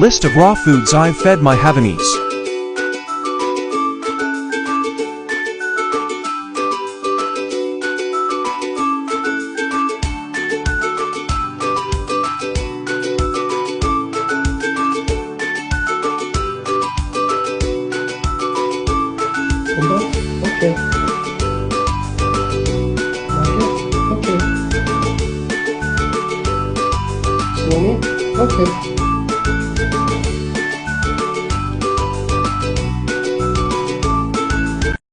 List of raw foods I've fed my Havanese. Okay. Okay. Swing it? Okay.